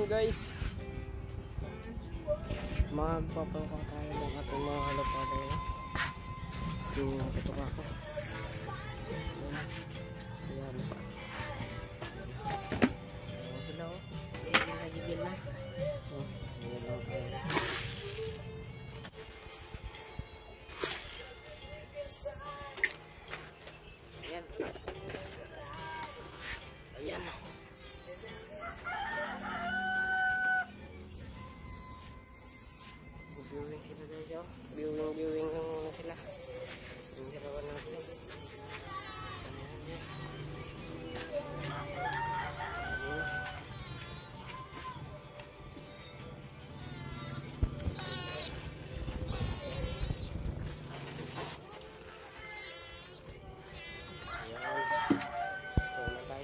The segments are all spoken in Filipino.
guys, magpapangkang tayo ng ating mga halapado. Yung tutok ako. Ayan. Ayan sila oh. Nagigil na. Oh, ayan lang tayo. Ayan. Ayan. Viewing sila guys oh. Viewing lang muna sila. Yung ginawa natin.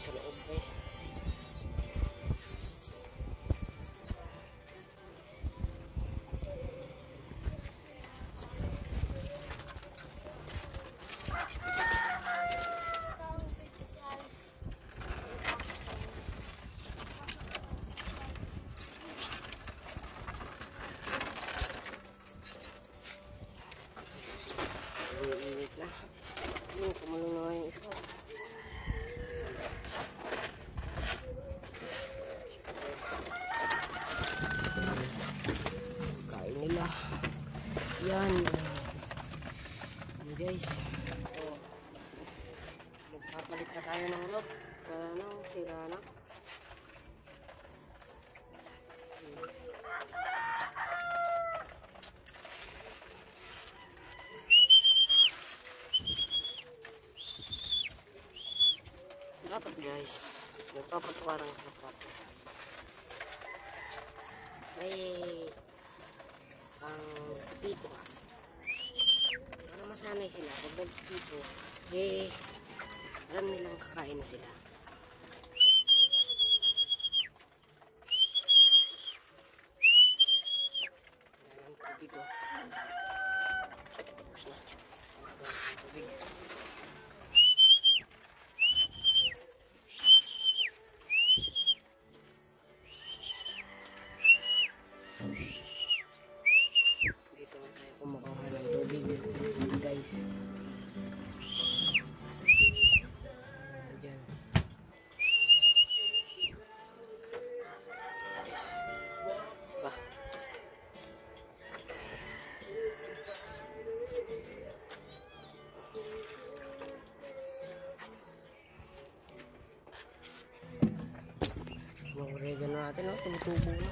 Sa loob guys. Init na. Yung kumalong na nga yung isa. Nila. Yan. Yan guys. Oh. Magpapalit na tayo ng lock. Ano, sira na. Dapat guys. Magpapatuwa ng dapat. Ang pito para masanay sila pag nagpito alam nilang kakain na sila. Ang tubig oh. Tapos na ang tubig. Kumukuha ng tubig guys. Ayan. Yes. Ba. Yung oregano natin oh, tumutubo na.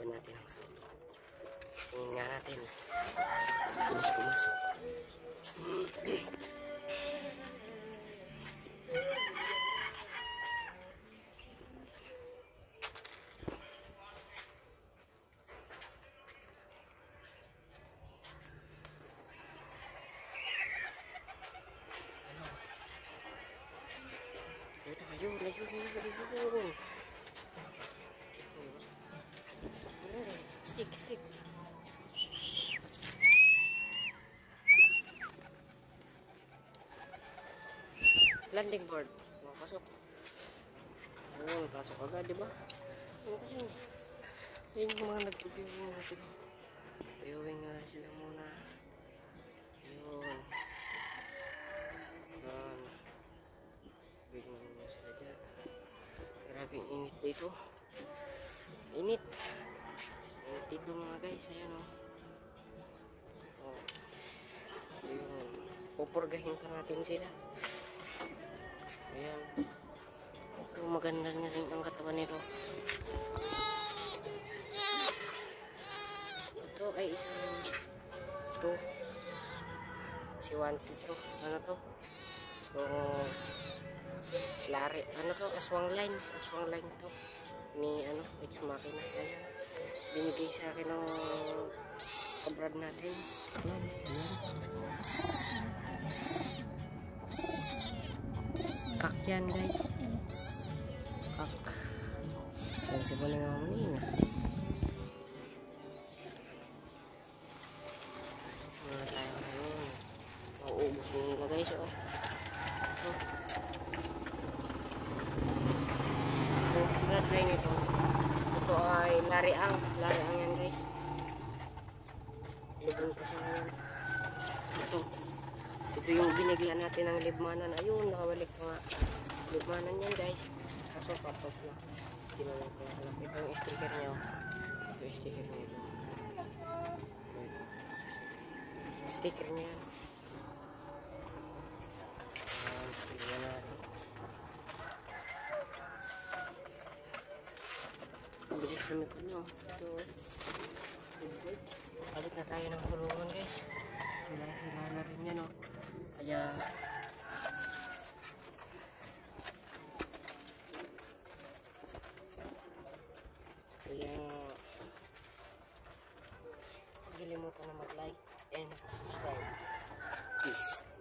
Natin ang sauto. Tingin nga natin. Bilis pumasok. Layo. Stick. Landing board. Pasok. Ayun, pasok agad, diba? Ayun yung mga nag-viewing natin. Viewing nga sila muna. Ayun. Viewing muna sila dyan. Grabe init dito. Init dito mga guys, ayan o. Ayun, pupurgahin pa natin sila. Ayan. Maganda na rin ang katawan nito. Ito ay isang si Wanted to. Ano to? So lari, ano to, aswang line to ni ano makina. Ayan. Binigay sa akin ng kabrad natin. Ayan. Kak yan guys. Kak. Ayan si Boning ang manina. Wala tayo ngayon. Mauubos nila guys. Oh. Try nito. Ito ay lariang yan guys. Libon pa siya ngayon. Ito yung binigyan natin ng libmanan. Ayun, nakawalik pa nga. Libmanan yan guys. Kaso patot na. Tinanong ko na. Ito yung sticker nyo. Ito yung sticker nyo ito. Sticker nyo yan. Tignan natin. Bilis lumipad nyo. Ito. Palit na tayo ng kulungan guys. Sila na rin yan o. Kaya huwag kalimutan na mag-like and subscribe. Peace.